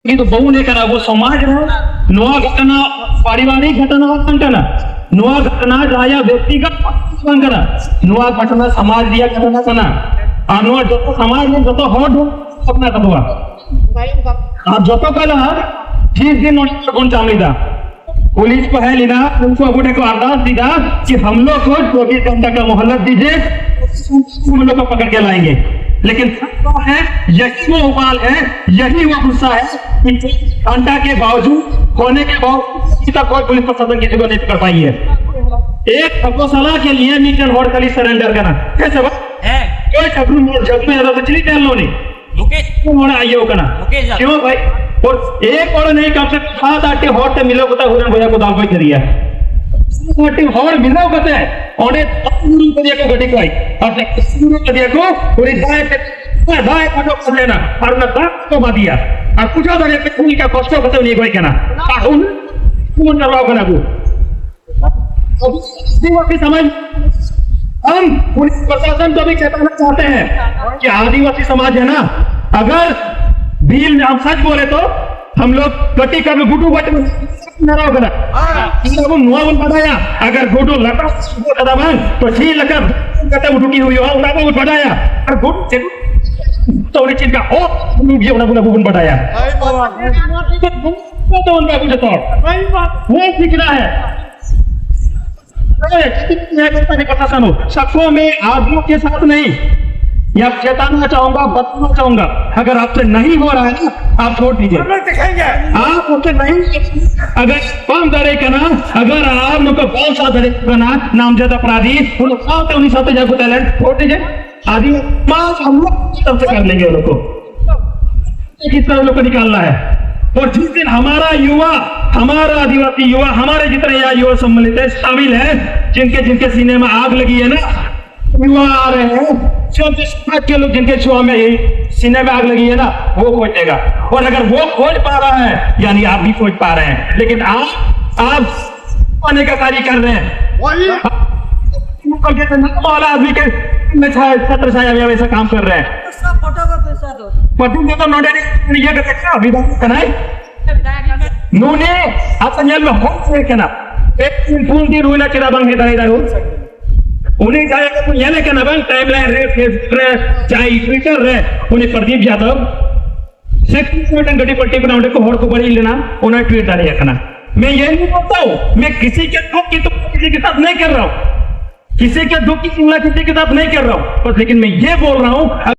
ಇದು ಬಹುನೇಕರ वो समाज है नोआ घटना पारिवारिक घटना घटना नोआ घटना जाया व्यक्तिगत घटना नोआ घटना समाज दिया घटना कना और नोआ जो समाज में जो हट अपना कबवा आप जो कल ठीक दिन नोटिस कौन चालीदा पुलिस को है लीदा उनको अबूडे को आदेश दीदा कि हम लोग को 24 घंटा का मोहलत दीजिए हम लोग को पकड़ के लाएंगे। लेकिन है यही वो उबाल है, यही वो गुस्सा है कि घंटा के बावजूद होने के बावजूद तक कोई पुलिस प्रशासन किसी को नहीं पकड़ पाई है। एक गौशाला के लिए मीटर होड़ खाली सरेंडर करना कैसे कोई छबरू जब में ज्यादा चली तैयार लो नहीं होना आइए वो करना क्यों भाई और एक और नहीं कम से कम 7-8 हॉट से मिलो बता हुरन भैया को दाल कोई करिया 7-8 हॉट मिलो बता औने करिया को गटी कोई और करिया को पूरी दाए काटो कर लेना और ना दांत को मा दिया और पूछा था कि खून का कष्ट बता नहीं कोई कहना उन कौन करवाओ करना को दिवा के समय हम पुलिस प्रशासन को भी चेताना चाहते हैं कि आदिवासी समाज है ना अगर बिल में हम सच बोले तो हम लोग गट्टी कर गुटू बट नाराव करा वो नुआ बन बढ़ाया अगर गुटू लटा कदा बन तो ठीक लगा कते उठकी हुई हो उड़ा को बढ़ाया और गुट तो उन्हें चिंता ओ ये उड़ा बन बढ़ाया तो उनका कुछ तो वो सीखना है प्रशासन हो सबको में आदमियों के साथ नहीं या चेताना चाहूंगा बताना चाहूंगा अगर आपसे नहीं हो रहा है ना आप छोड़ दीजिए आप उसे नहीं अगर कम दरे करना अगर आप लोग को कौन सा दरे करना नामजद अपराधी उन्हीं साथ जाकर टैलेंट छोड़ दीजिए आदि हम लोग सबसे कर लेंगे लोग को किस तरह लोग को निकालना है। और जिस दिन हमारा युवा हमारा आदिवासी युवा हमारे जितने यहाँ युवा सम्मिलित है शामिल है जिनके सीने में आग लगी है ना युवा आ रहे हैं समाज के लोग जिनके छुआ में सीने में आग लगी है ना वो खोजेगा और अगर वो खोज पा रहा है यानी आप भी खोज पा रहे हैं लेकिन आप पाने का कार्य कर रहे हैं आदमी के छत्र छाया में वैसा काम कर रहे हैं पटू तो नोटे ये क्या विधान कनाए नूने असंजल में हो कहना पूर्ण दिन रुला चिरा बंग है दाई उन्हें जाएगा तो ये लेके ना बंग टाइमलाइन रे फेसबुक रे चाहे ट्विटर रे उन्हें प्रदीप यादव सेक्रेटरी गड्डी पट्टी बनाने को होड़ को बड़ी लेना उन्हें ट्वीट डाले रखना। मैं ये नहीं बोलता हूँ मैं किसी के दुख की तो किसी के साथ नहीं कर रहा हूँ किसी के दुख की तुलना किसी के साथ नहीं कर रहा हूँ लेकिन मैं ये बोल रहा हूँ